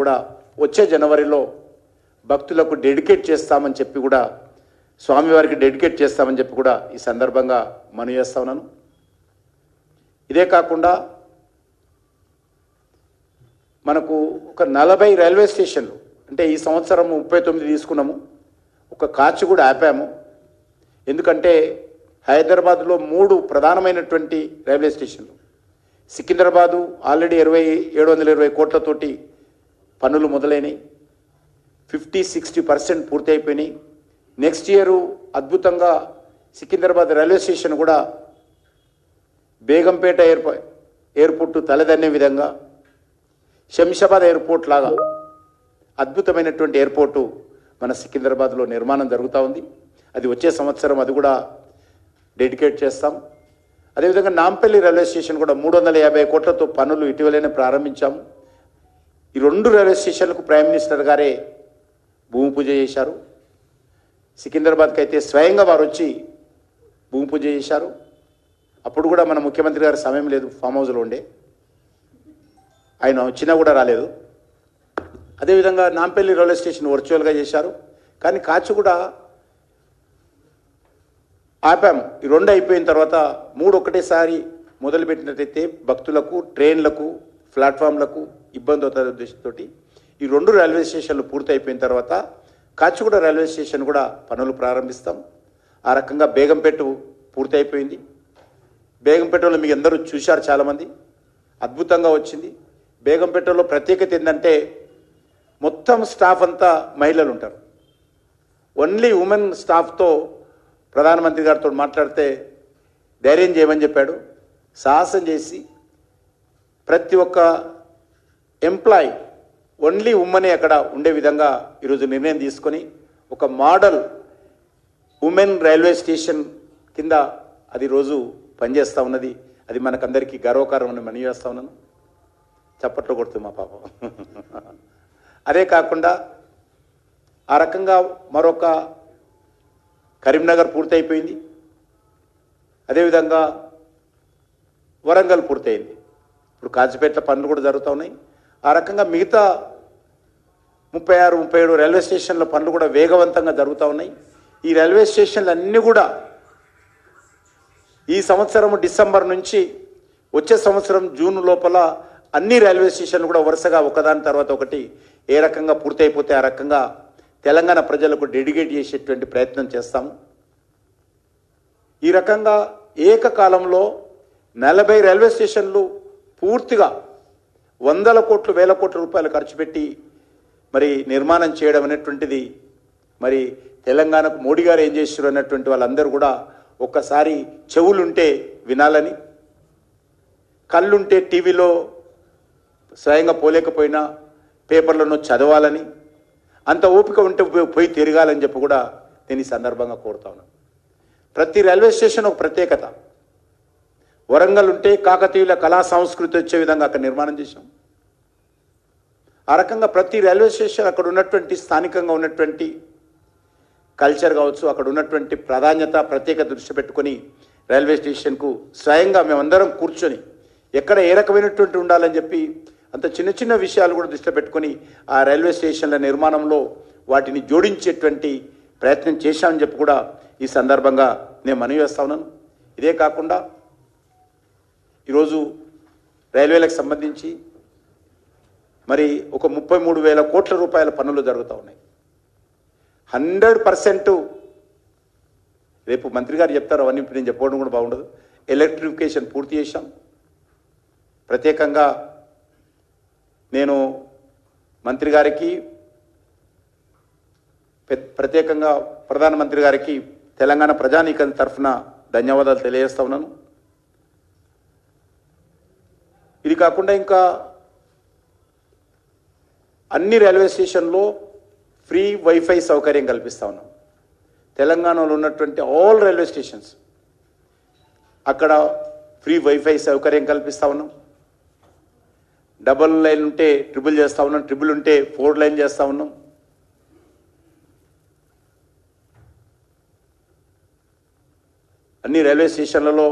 కూడా వచ్చే జనవరిలో భక్తులకు డెడికేట్ చేస్తామని చెప్పి కూడా స్వామివారికి డెడికేట్ చేస్తామని చెప్పి కూడా ఈ సందర్భంగా మనవి చేస్తా ఉన్నాను. ఇదే కాకుండా మనకు ఒక 40 రైల్వే స్టేషన్లు, అంటే ఈ సంవత్సరం 39 తీసుకున్నాము, ఒక కాచి కూడా ఆపాము. ఎందుకంటే హైదరాబాద్లో 3 ప్రధానమైనటువంటి రైల్వే స్టేషన్లు, సికింద్రాబాదు ఆల్రెడీ 720 కోట్లతోటి పనులు మొదలైనవి, 50-60% పూర్తి అయిపోయినాయి. నెక్స్ట్ ఇయర్ అద్భుతంగా సికింద్రాబాద్ రైల్వే స్టేషన్ కూడా బేగంపేట ఎయిర్పోర్టు తలదన్నే విధంగా శంషాబాద్ ఎయిర్పోర్ట్ లాగా అద్భుతమైనటువంటి ఎయిర్పోర్టు మన సికింద్రాబాద్లో నిర్మాణం జరుగుతూ ఉంది. అది వచ్చే సంవత్సరం అది కూడా డెడికేట్ చేస్తాం. అదేవిధంగా నాంపల్లి రైల్వే స్టేషన్ కూడా 350 కోట్లతో పనులు ఇటీవలనే ప్రారంభించాము. ఈ 2 రైల్వే స్టేషన్లకు ప్రైమ్ మినిస్టర్ గారే భూమి పూజ చేశారు. సికింద్రాబాద్కి అయితే స్వయంగా వారు వచ్చి భూమి పూజ చేశారు. అప్పుడు కూడా మన ముఖ్యమంత్రి గారి సమయం లేదు, ఫామ్ హౌస్లో ఉండే, ఆయన వచ్చినా కూడా రాలేదు. అదేవిధంగా నాంపల్లి రైల్వే స్టేషన్ వర్చువల్గా చేశారు. కానీ కాచి కూడా ఆపాము. ఈ 2 అయిపోయిన తర్వాత 3 ఒకటేసారి మొదలుపెట్టినట్టయితే భక్తులకు, ట్రైన్లకు, ప్లాట్ఫామ్లకు ఇబ్బంది అవుతుంది ఉద్దేశంతో ఈ 2 రైల్వే స్టేషన్లు పూర్తి అయిపోయిన తర్వాత కాచిగూడ రైల్వే స్టేషన్ కూడా పనులు ప్రారంభిస్తాం. ఆ రకంగా బేగంపేట పూర్తి అయిపోయింది. బేగంపేటలో మీకు అందరూ చూశారు, చాలామంది అద్భుతంగా వచ్చింది. బేగంపేటలో ప్రత్యేకత ఏంటంటే మొత్తం స్టాఫ్ అంతా మహిళలు ఉంటారు. ఓన్లీ ఉమెన్ స్టాఫ్తో ప్రధానమంత్రి గారితో మాట్లాడితే ధైర్యం చేయమని చెప్పాడు. సాహసం చేసి ప్రతి ఒక్క ఎంప్లాయీ ఓన్లీ ఉమ్మనే అక్కడ ఉండే విధంగా ఈరోజు నిర్ణయం తీసుకొని ఒక మోడల్ ఉమెన్ రైల్వే స్టేషన్ కింద అది రోజు పనిచేస్తూ ఉన్నది. అది మనకందరికీ గర్వకారణమని మనవి చేస్తూ ఉన్నాను. చప్పట్లు కొడుతుంది మా పాప. అదే కాకుండా ఆ రకంగా మరొక కరీంనగర్ పూర్తయిపోయింది. అదేవిధంగా వరంగల్ పూర్తయింది. ఇప్పుడు కాజీపేట పనులు కూడా జరుగుతూ ఉన్నాయి. ఆ రకంగా మిగతా 36-37 రైల్వే స్టేషన్ల పనులు కూడా వేగవంతంగా జరుగుతూ ఉన్నాయి. ఈ రైల్వే స్టేషన్లు అన్నీ కూడా ఈ సంవత్సరం డిసెంబర్ నుంచి వచ్చే సంవత్సరం జూన్ లోపల అన్ని రైల్వే స్టేషన్లు కూడా వరుసగా ఒకదాని తర్వాత ఒకటి ఏ రకంగా పూర్తయిపోతే ఆ రకంగా తెలంగాణ ప్రజలకు డెడికేట్ చేసేటువంటి ప్రయత్నం చేస్తాము. ఈ రకంగా ఏకకాలంలో 40 రైల్వే స్టేషన్లు పూర్తిగా 100 కోట్లు 1000 కోట్ల రూపాయలు ఖర్చు పెట్టి మరి నిర్మాణం చేయడం అనేటువంటిది మరి తెలంగాణకు మోడీ గారు ఏం చేశారు అన్నటువంటి వాళ్ళందరూ కూడా ఒక్కసారి చెవులుంటే వినాలని, కళ్ళుంటే టీవీలో స్వయంగా పోలేకపోయినా పేపర్లను చదవాలని, అంత ఓపిక ఉంటే పోయి తిరగాలని చెప్పి కూడా నేను ఈ సందర్భంగా కోరుతా ఉన్నాను. ప్రతి రైల్వే స్టేషన్ ఒక ప్రత్యేకత. వరంగల్ ఉంటే కాకతీయుల కళా సంస్కృతి వచ్చే విధంగా అక్కడ నిర్మాణం చేశాం. ఆ రకంగా ప్రతి రైల్వే స్టేషన్ అక్కడ ఉన్నటువంటి స్థానికంగా ఉన్నటువంటి కల్చర్ కావచ్చు, అక్కడ ఉన్నటువంటి ప్రాధాన్యత ప్రత్యేకత దృష్టి పెట్టుకొని రైల్వే స్టేషన్కు స్వయంగా మేమందరం కూర్చొని ఎక్కడ ఏ రకమైనటువంటి ఉండాలని చెప్పి అంత చిన్న చిన్న విషయాలు కూడా దృష్టి పెట్టుకొని ఆ రైల్వే స్టేషన్ల నిర్మాణంలో వాటిని జోడించేటువంటి ప్రయత్నం చేశామని చెప్పి కూడా ఈ సందర్భంగా నేను మనవి చేస్తా ఉన్నాను. ఇదే కాకుండా ఈరోజు రైల్వేలకు సంబంధించి మరి ఒక 33,000 కోట్ల రూపాయల పనులు జరుగుతూ ఉన్నాయి. 100% రేపు మంత్రి గారు చెప్తారు, అవన్నీ నేను చెప్పడం కూడా బాగుండదు. ఎలక్ట్రిఫికేషన్ పూర్తి చేశాం. ప్రత్యేకంగా నేను మంత్రి గారికి, ప్రత్యేకంగా ప్రధానమంత్రి గారికి తెలంగాణ ప్రజానీకం తరఫున ధన్యవాదాలు తెలియజేస్తా ఉన్నాను. ఇది కాకుండా ఇంకా అన్ని రైల్వే స్టేషన్లో ఫ్రీ వైఫై సౌకర్యం కల్పిస్తూ ఉన్నాం. తెలంగాణలో ఉన్నటువంటి ఆల్ రైల్వే స్టేషన్స్ అక్కడ ఫ్రీ వైఫై సౌకర్యం కల్పిస్తూ ఉన్నాం. డబుల్ లైన్ ఉంటే ట్రిపుల్ చేస్తూ ఉన్నాం, ట్రిపుల్ ఉంటే 4 లైన్ చేస్తూ ఉన్నాం. అన్ని రైల్వే స్టేషన్లలో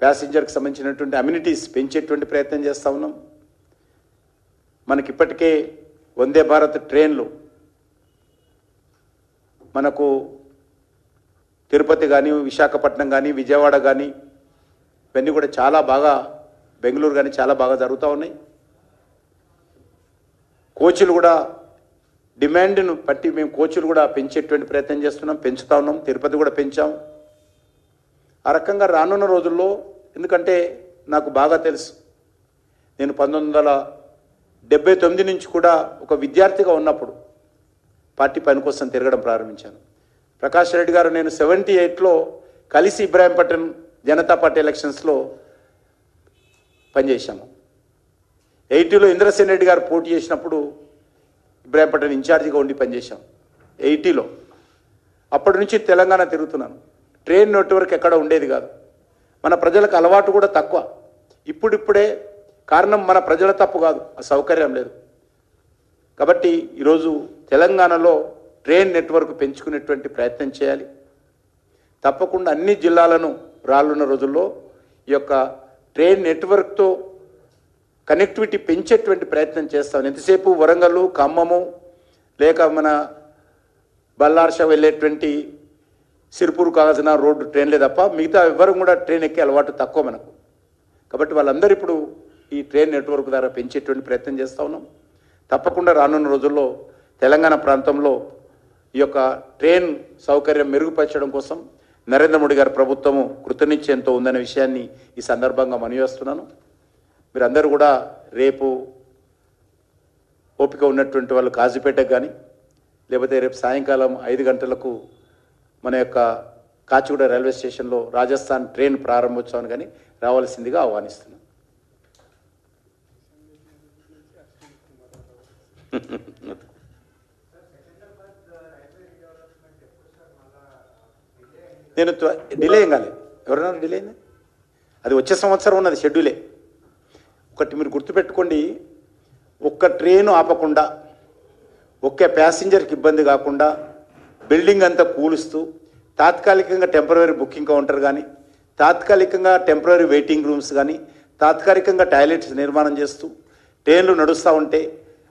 ప్యాసింజర్కి సంబంధించినటువంటి అమ్యూనిటీస్ పెంచేటువంటి ప్రయత్నం చేస్తూ ఉన్నాం. మనకిప్పటికే వందే భారత్ ట్రైన్లు మనకు తిరుపతి కానీ, విశాఖపట్నం కానీ, విజయవాడ కానీ ఇవన్నీ కూడా చాలా బాగా, బెంగళూరు కానీ చాలా బాగా జరుగుతూ ఉన్నాయి. కోచ్లు కూడా డిమాండ్ను బట్టి మేము కోచ్లు కూడా పెంచేటువంటి ప్రయత్నం చేస్తున్నాం, పెంచుతా ఉన్నాం. తిరుపతి కూడా పెంచాం. ఆ రకంగా రానున్న రోజుల్లో, ఎందుకంటే నాకు బాగా తెలుసు, నేను 1979 నుంచి కూడా ఒక విద్యార్థిగా ఉన్నప్పుడు పార్టీ పని కోసం తిరగడం ప్రారంభించాను. ప్రకాష్ రెడ్డి గారు నేను 78లో కలిసి ఇబ్రాహీంపట్నం జనతా పార్టీ ఎలక్షన్స్లో పనిచేశాము. 80లో ఇంద్రసేన్ రెడ్డి గారు పోటీ చేసినప్పుడు ఇబ్రాహీంపట్నం ఇన్ఛార్జిగా ఉండి పనిచేశాం 80లో. అప్పటి నుంచి తెలంగాణ తిరుగుతున్నాను. ట్రైన్ నెట్వర్క్ ఎక్కడ ఉండేది కాదు. మన ప్రజలకు అలవాటు కూడా తక్కువ. ఇప్పుడిప్పుడే, కారణం మన ప్రజల తప్పు కాదు, ఆ సౌకర్యం లేదు. కాబట్టి ఈరోజు తెలంగాణలో ట్రైన్ నెట్వర్క్ పెంచుకునేటువంటి ప్రయత్నం చేయాలి. తప్పకుండా అన్ని జిల్లాలను రానున్న రోజుల్లో ఈ యొక్క ట్రైన్ నెట్వర్క్తో కనెక్టివిటీ పెంచేటువంటి ప్రయత్నం చేస్తాం. ఎంతసేపు వరంగల్, ఖమ్మము, లేక మన బల్లార్ష వెళ్ళేటువంటి సిరిపూర్ కావాల్సిన రోడ్డు ట్రైన్లే తప్ప మిగతా ఎవ్వరు కూడా ట్రైన్ ఎక్కే అలవాటు తక్కువ మనకు. కాబట్టి వాళ్ళందరూ ఇప్పుడు ఈ ట్రైన్ నెట్వర్క్ ద్వారా పెంచేటువంటి ప్రయత్నం చేస్తూ ఉన్నాం. తప్పకుండా రానున్న రోజుల్లో తెలంగాణ ప్రాంతంలో ఈ యొక్క ట్రైన్ సౌకర్యం మెరుగుపరచడం కోసం నరేంద్ర మోడీ గారి ప్రభుత్వము కృతనిశ్చయంతో ఉందనే విషయాన్ని ఈ సందర్భంగా మనవి చేస్తున్నాను. మీరందరూ కూడా రేపు ఓపిక ఉన్నటువంటి వాళ్ళు కాజీపేటకు కానీ, లేకపోతే రేపు సాయంకాలం 5 గంటలకు మన యొక్క కాచిగూడ రైల్వే స్టేషన్లో రాజస్థాన్ ట్రైన్ ప్రారంభోత్సవాన్ని కానీ రావాల్సిందిగా ఆహ్వానిస్తున్నాను. నేను డిలే ఏం కాలేదు. ఎవరైనా డిలే అయింది? అది వచ్చే సంవత్సరం ఉన్నది షెడ్యూలే. ఒకటి మీరు గుర్తుపెట్టుకోండి, ఒక్క ట్రైను ఆపకుండా, ఒక్క ప్యాసింజర్కి ఇబ్బంది కాకుండా బిల్డింగ్ అంతా కూలుస్తూ తాత్కాలికంగా టెంపరరీ బుకింగ్ కౌంటర్ కానీ, తాత్కాలికంగా టెంపరరీ వెయిటింగ్ రూమ్స్ కానీ, తాత్కాలికంగా టాయిలెట్స్ నిర్మాణం చేస్తూ ట్రైన్లు నడుస్తూ ఉంటే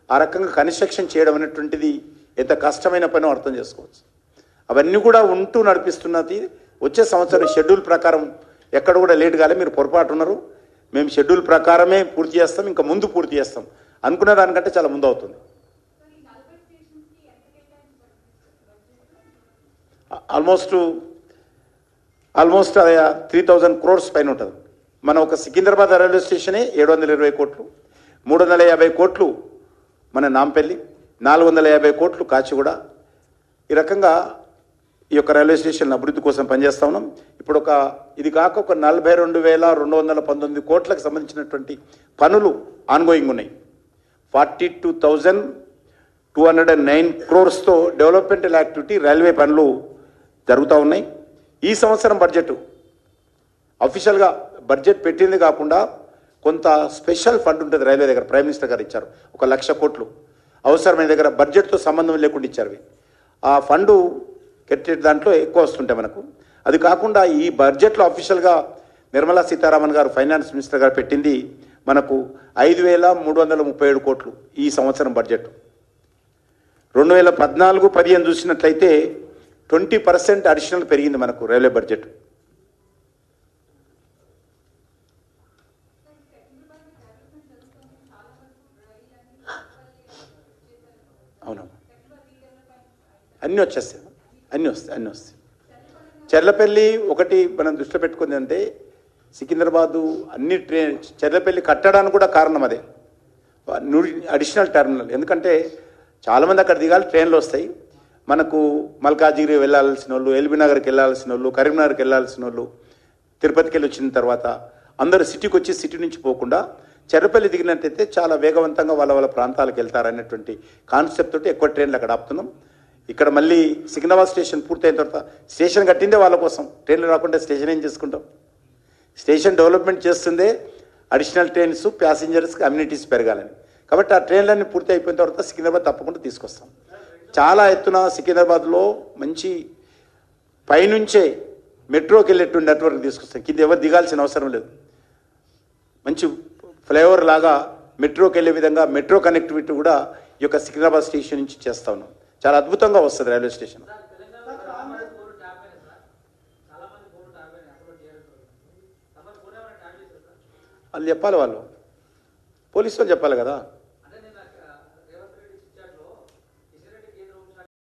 ఆ రకంగా కన్స్ట్రక్షన్ చేయడం అనేటువంటిది ఎంత కష్టమైన పనో అర్థం చేసుకోవచ్చు. అవన్నీ కూడా ఉంటూ నడిపిస్తున్నది. వచ్చే సంవత్సరం షెడ్యూల్ ప్రకారం ఎక్కడ కూడా లేట్ కాలే. మీరు పొరపాటు ఉన్నారు. మేము షెడ్యూల్ ప్రకారమే పూర్తి చేస్తాం, ఇంకా ముందు పూర్తి చేస్తాం. అనుకున్న దానికంటే చాలా ముందు అవుతుంది. ఆల్మోస్ట్ 3000 crores పైన ఉంటుంది. మన ఒక సికింద్రాబాద్ రైల్వే స్టేషనే 720 కోట్లు, 350 కోట్లు మన నాంపల్లి, 450 కోట్లు కాచిగూడ. ఈ రకంగా ఈ యొక్క రైల్వే స్టేషన్ అభివృద్ధి కోసం పనిచేస్తా ఉన్నాం. ఇప్పుడు ఇది కాక ఒక 42,219 కోట్లకు సంబంధించినటువంటి పనులు ఆన్గోయింగ్ ఉన్నాయి. 42,209 crores-తో డెవలప్మెంటల్ యాక్టివిటీ రైల్వే పనులు జరుగుతూ ఉన్నాయి. ఈ సంవత్సరం బడ్జెట్ అఫీషియల్గా బడ్జెట్ పెట్టింది కాకుండా కొంత స్పెషల్ ఫండ్ ఉంటుంది రైల్వే దగ్గర. ప్రైమ్ మినిస్టర్ గారు ఇచ్చారు 1,00,000 కోట్లు అవసరమైన దగ్గర, బడ్జెట్తో సంబంధం లేకుండా ఇచ్చారు. ఆ ఫండు కట్టే దాంట్లో ఎక్కువ వస్తుంటాయి మనకు. అది కాకుండా ఈ బడ్జెట్లో అఫీషియల్గా నిర్మలా సీతారామన్ గారు ఫైనాన్స్ మినిస్టర్ గారు పెట్టింది మనకు 5,337 కోట్లు ఈ సంవత్సరం బడ్జెట్. 2014-15 చూసినట్లయితే 20% అడిషనల్ పెరిగింది మనకు రైల్వే బడ్జెట్. అవును, అన్నీ వచ్చేస్తాయి, అన్నీ వస్తాయి. చెర్లపల్లి ఒకటి మనం దృష్టిలో పెట్టుకుంది అంటే సికింద్రాబాదు అన్ని చెర్లపల్లి కట్టడానికి కూడా కారణం అదే, అడిషనల్ టెర్మినల్. ఎందుకంటే చాలామంది అక్కడ దిగాలి, ట్రైన్లు వస్తాయి. మనకు మల్కాజిగిరి వెళ్ళాల్సిన వాళ్ళు, ఎల్బీనగర్కి వెళ్ళాల్సిన వాళ్ళు, కరీంనగర్కి వెళ్ళాల్సిన వాళ్ళు, తిరుపతికి వెళ్ళి వచ్చిన తర్వాత అందరూ సిటీకి వచ్చి సిటీ నుంచి పోకుండా చెర్లపల్లి దిగినట్టయితే చాలా వేగవంతంగా వాళ్ళ ప్రాంతాలకు వెళ్తారనేటువంటి కాన్సెప్ట్ తోటి ఎక్కువ ట్రైన్లు అక్కడ ఆపుతున్నాం. ఇక్కడ మళ్ళీ సికింద్రాబాద్ స్టేషన్ పూర్తయిన తర్వాత, స్టేషన్ కట్టిందే వాళ్ళ కోసం, ట్రైన్లు రాకుండా స్టేషన్ ఏం చేసుకుంటాం? స్టేషన్ డెవలప్మెంట్ చేస్తుందే అడిషనల్ ట్రైన్స్, ప్యాసింజర్స్కి అమ్యూనిటీస్ పెరగాలని. కాబట్టి ఆ ట్రైన్లన్నీ పూర్తి అయిపోయిన తర్వాత సికింద్రాబాద్ తప్పకుండా తీసుకొస్తాం. చాలా ఎత్తున సికింద్రాబాద్లో మంచి పైనుంచే మెట్రోకి వెళ్ళేటువంటి నెట్వర్క్ తీసుకొస్తాం. కింద ఎవరు దిగాల్సిన అవసరం లేదు. మంచి ఫ్లైఓవర్ లాగా మెట్రోకి వెళ్ళే విధంగా మెట్రో కనెక్టివిటీ కూడా ఈ యొక్క సికింద్రాబాద్ స్టేషన్ నుంచి చేస్తా ఉన్నాం. చాలా అద్భుతంగా వస్తుంది రైల్వే స్టేషన్. వాళ్ళు చెప్పాలి, వాళ్ళు పోలీసు వాళ్ళు చెప్పాలి కదా.